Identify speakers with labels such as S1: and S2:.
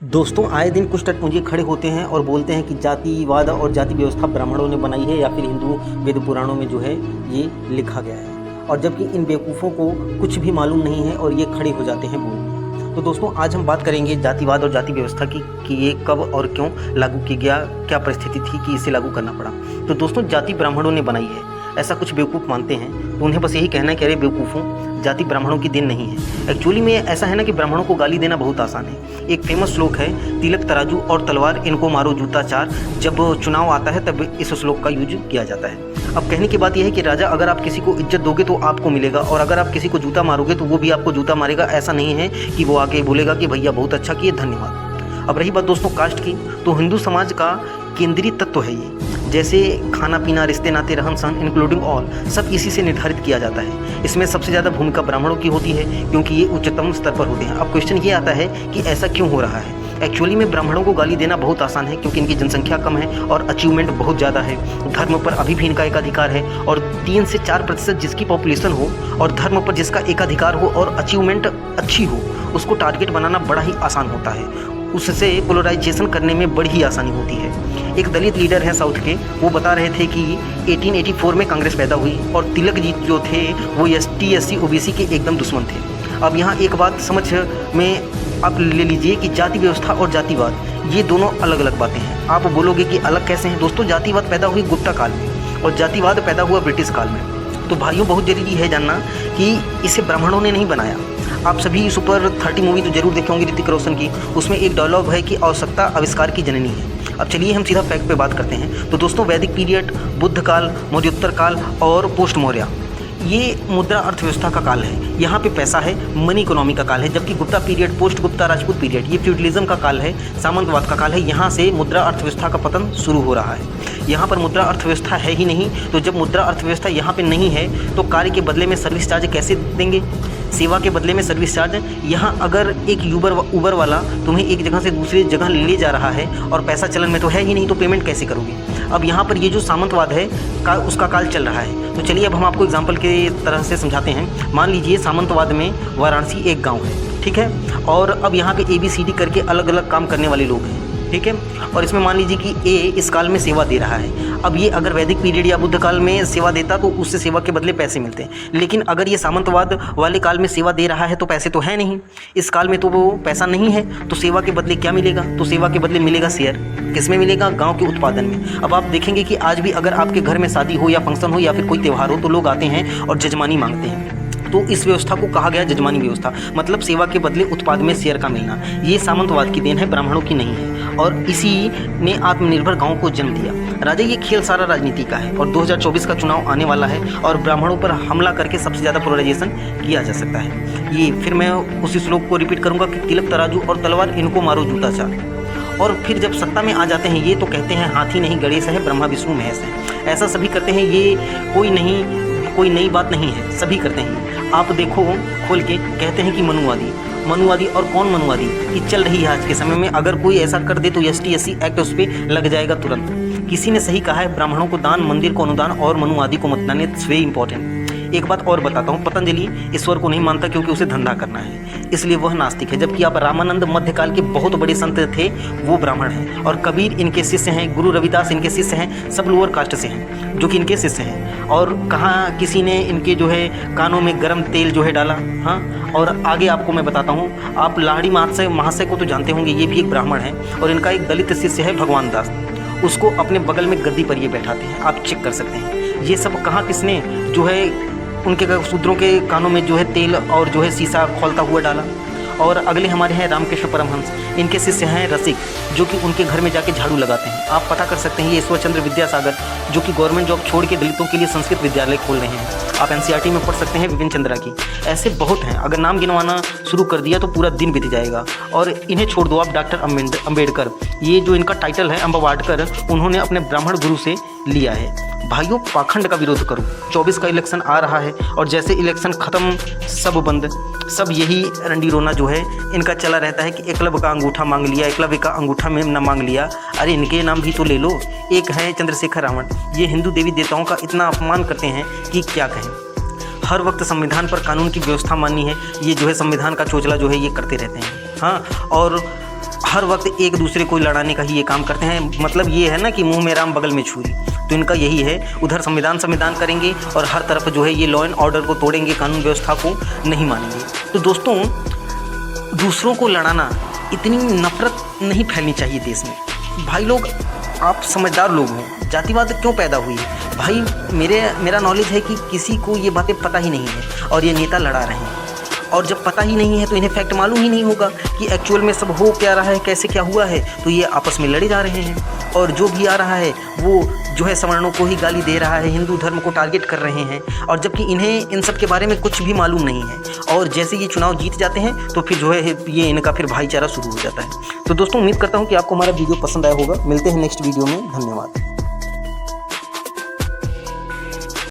S1: दोस्तों, आए दिन कुछ टटपुंजे खड़े होते हैं और बोलते हैं कि जातिवाद और जाति व्यवस्था ब्राह्मणों ने बनाई है या फिर हिंदू वेद पुराणों में जो है ये लिखा गया है, और जबकि इन बेवकूफ़ों को कुछ भी मालूम नहीं है और ये खड़े हो जाते हैं बोल। तो दोस्तों, आज हम बात करेंगे जातिवाद और जाति व्यवस्था की कि ये कब और क्यों लागू किया गया, क्या परिस्थिति थी कि इसे लागू करना पड़ा। तो दोस्तों, जाति ब्राह्मणों ने बनाई है ऐसा कुछ बेवकूफ़ मानते हैं, तो उन्हें बस यही कहना है कि अरे बेवकूफ़ों, जाति ब्राह्मणों की देन नहीं है। एक्चुअली में ऐसा है ना कि ब्राह्मणों को गाली देना बहुत आसान है। एक फेमस श्लोक है, तिलक तराजू और तलवार इनको मारो जूता चार। जब चुनाव आता है तब इस श्लोक का यूज किया जाता है। अब कहने की बात यह है कि राजा, अगर आप किसी को इज्जत दोगे तो आपको मिलेगा, और अगर आप किसी को जूता मारोगे तो वो भी आपको जूता मारेगा। ऐसा नहीं है कि वो आके बोलेगा कि भैया बहुत अच्छा किए, धन्यवाद। अब रही बात दोस्तों कास्ट की, तो हिंदू समाज का केंद्रीय तत्व है ये। जैसे खाना पीना, रिश्ते नाते, रहन सहन इंक्लूडिंग ऑल, सब इसी से निर्धारित किया जाता है। इसमें सबसे ज़्यादा भूमिका ब्राह्मणों की होती है क्योंकि ये उच्चतम स्तर पर होते हैं। अब क्वेश्चन ये आता है कि ऐसा क्यों हो रहा है। एक्चुअली में ब्राह्मणों को गाली देना बहुत आसान है क्योंकि इनकी जनसंख्या कम है और अचीवमेंट बहुत ज़्यादा है। धर्म पर अभी भी इनका एकाधिकार है, और 3 से 4% जिसकी पॉपुलेशन हो और धर्म पर जिसका एकाधिकार हो और अचीवमेंट अच्छी हो, उसको टारगेट बनाना बड़ा ही आसान होता है। उससे पोलराइजेशन करने में बड़ी ही आसानी होती है। एक दलित लीडर हैं साउथ के, वो बता रहे थे कि 1884 में कांग्रेस पैदा हुई और तिलक जी जो थे वो ST SC OBC के एकदम दुश्मन थे। अब यहाँ एक बात समझ में आप ले लीजिए कि जाति व्यवस्था और जातिवाद ये दोनों अलग अलग बातें हैं। आप बोलोगे कि अलग कैसे हैं? दोस्तों, जातिवाद पैदा हुई गुप्ता काल में और जातिवाद पैदा हुआ ब्रिटिश काल में। तो भाइयों, बहुत जरूरी है जानना कि इसे ब्राह्मणों ने नहीं बनाया। आप सभी सुपर 30 मूवी तो जरूर देखे होंगे ऋतिक रोशन की। उसमें एक डायलॉग है कि आवश्यकता आविष्कार की जननी है। अब चलिए हम सीधा फैक्ट पे बात करते हैं। तो दोस्तों, वैदिक पीरियड, बुद्ध काल, मौर्योत्तर काल और पोस्ट मौर्य, ये मुद्रा अर्थव्यवस्था का काल है। यहाँ पे पैसा है, मनी इकोनॉमी का काल है। जबकि Gupta period, post Gupta, Rajput period, ये फ्यूडलिज्म का काल है, सामंतवाद का काल है। यहाँ से मुद्रा अर्थव्यवस्था का पतन शुरू हो रहा है। यहाँ पर मुद्रा अर्थव्यवस्था है ही नहीं, तो जब मुद्रा अर्थव्यवस्था यहाँ पे नहीं है तो कार्य के बदले में सर्विस चार्ज कैसे देंगे? सेवा के बदले में सर्विस चार्ज। यहाँ अगर एक उबर वाला तुम्हें एक जगह से दूसरी जगह ले जा रहा है और पैसा चलन में तो है ही नहीं, तो पेमेंट कैसे करोगे? अब यहाँ पर ये जो सामंतवाद है उसका काल चल रहा है। तो चलिए अब हम आपको एग्जाम्पल के तरह से समझाते हैं। मान लीजिए सामंतवाद में वाराणसी एक गाँव है, ठीक है, और अब यहाँ पे ABCD करके अलग अलग काम करने वाले लोग हैं, ठीक है। और इसमें मान लीजिए कि A इस काल में सेवा दे रहा है। अब ये अगर वैदिक पीरियड या बुद्ध काल में सेवा देता तो उससे सेवा के बदले पैसे मिलते हैं, लेकिन अगर ये सामंतवाद वाले काल में सेवा दे रहा है तो पैसे तो है नहीं। इस काल में तो वो पैसा नहीं है, तो सेवा के बदले क्या मिलेगा? तो सेवा के बदले मिलेगा शेयर। किसमें मिलेगा? गाँव के उत्पादन में। अब आप देखेंगे कि आज भी अगर आपके घर में शादी हो या फंक्शन हो या फिर कोई त्यौहार हो तो लोग आते हैं और जजमानी मांगते हैं। तो इस व्यवस्था को कहा गया जजमानी व्यवस्था, मतलब सेवा के बदले उत्पाद में शेयर का मिलना। ये सामंतवाद की देन है, ब्राह्मणों की नहीं है, और इसी ने आत्मनिर्भर गांव को जन्म दिया। राजा, ये खेल सारा राजनीति का है और 2024 का चुनाव आने वाला है और ब्राह्मणों पर हमला करके सबसे ज़्यादा पोलराइजेशन किया जा सकता है। ये फिर मैं उसी श्लोक को रिपीट करूँगा कि तिलक तराजू और तलवार इनको मारो जूता चार। और फिर जब सत्ता में आ जाते हैं ये तो कहते हैं हाथी नहीं गणेश है, ब्रह्मा विष्णु महेश है। ऐसा सभी करते हैं, ये कोई नई बात नहीं है, सभी करते हैं। आप देखो खोल के, कहते हैं कि मनुवादी, और कौन मनुवादी कि चल रही है आज के समय में। अगर कोई ऐसा कर दे तो ST SC एक्ट उस पर लग जाएगा तुरंत। किसी ने सही कहा है, ब्राह्मणों को दान, मंदिर को अनुदान और मनुवादी को मतदान। It's very important. एक बात और बताता हूँ, पतंजलि ईश्वर को नहीं मानता क्योंकि उसे धंधा करना है, इसलिए वह नास्तिक है। जबकि आप रामानंद मध्यकाल के बहुत बड़े संत थे, वो ब्राह्मण हैं, और कबीर इनके शिष्य हैं, गुरु रविदास इनके शिष्य हैं, सब लोअर कास्ट से हैं जो कि इनके शिष्य हैं। और कहाँ किसी ने इनके जो है कानों में गर्म तेल जो है डाला? हाँ, और आगे आपको मैं बताता हूँ। आप लाहड़ी महाशय को तो जानते होंगे, ये भी एक ब्राह्मण है, और इनका एक दलित शिष्य है भगवान दास, उसको अपने बगल में गद्दी पर ये बैठाते हैं, आप चेक कर सकते हैं। ये सब कहाँ किसने जो है उनके शूद्रों के कानों में जो है तेल और जो है शीशा खोलता हुआ डाला? और अगले हमारे हैं रामकृष्ण परमहंस, इनके शिष्य हैं रसिक, जो कि उनके घर में जाके झाड़ू लगाते हैं। आप पता कर सकते हैं। ये ईश्वर चंद्र विद्यासागर, जो कि गवर्नमेंट जॉब छोड़ के दलितों के लिए संस्कृत विद्यालय खोल रहे हैं। आप NCERT में पढ़ सकते हैं विपिन चंद्रा की। ऐसे बहुत हैं, अगर नाम गिनवाना शुरू कर दिया तो पूरा दिन बीत जाएगा। और इन्हें छोड़ दो आप, डॉक्टर अम्बेडकर, ये जो इनका टाइटल है अम्बवाडकर, उन्होंने अपने ब्राह्मण गुरु से लिया है। भाइयों, पाखंड का विरोध करो। 24 का इलेक्शन आ रहा है और जैसे इलेक्शन ख़त्म सब बंद, सब यही रंडी रोना जो है इनका चला रहता है कि एकलव्य का अंगूठा मांग लिया, एकलव्य का अंगूठा में न मांग लिया। अरे इनके नाम भी तो ले लो। एक है चंद्रशेखर रावण, ये हिंदू देवी देवताओं का इतना अपमान करते हैं कि क्या कहें। हर वक्त संविधान पर कानून की व्यवस्था माननी है, ये जो है संविधान का चोचला जो है ये करते रहते हैं। हाँ, और हर वक्त एक दूसरे को लड़ाने का ही ये काम करते हैं। मतलब ये है ना कि मुंह में राम बगल में छुरी, तो इनका यही है। उधर संविधान करेंगे और हर तरफ जो है ये लॉ एंड ऑर्डर को तोड़ेंगे, कानून व्यवस्था को नहीं मानेंगे। तो दोस्तों, दूसरों को लड़ाना, इतनी नफरत नहीं फैलनी चाहिए देश में। भाई लोग, आप समझदार लोग हैं, जातिवाद क्यों पैदा हुई है भाई? मेरा नॉलेज है कि किसी को ये बातें पता ही नहीं है और ये नेता लड़ा रहे हैं। और जब पता ही नहीं है तो इन्हें फैक्ट मालूम ही नहीं होगा कि एक्चुअल में सब हो क्या रहा है, कैसे क्या हुआ है, तो ये आपस में लड़े जा रहे हैं। और जो भी आ रहा है वो जो है सवर्णों को ही गाली दे रहा है, हिंदू धर्म को टारगेट कर रहे हैं, और जबकि इन्हें इन सब के बारे में कुछ भी मालूम नहीं है। और जैसे ये चुनाव जीत जाते हैं तो फिर जो है ये इनका फिर भाईचारा शुरू हो जाता है। तो दोस्तों, उम्मीद करता हूँ कि आपको हमारा वीडियो पसंद आया होगा। मिलते हैं नेक्स्ट वीडियो में। धन्यवाद।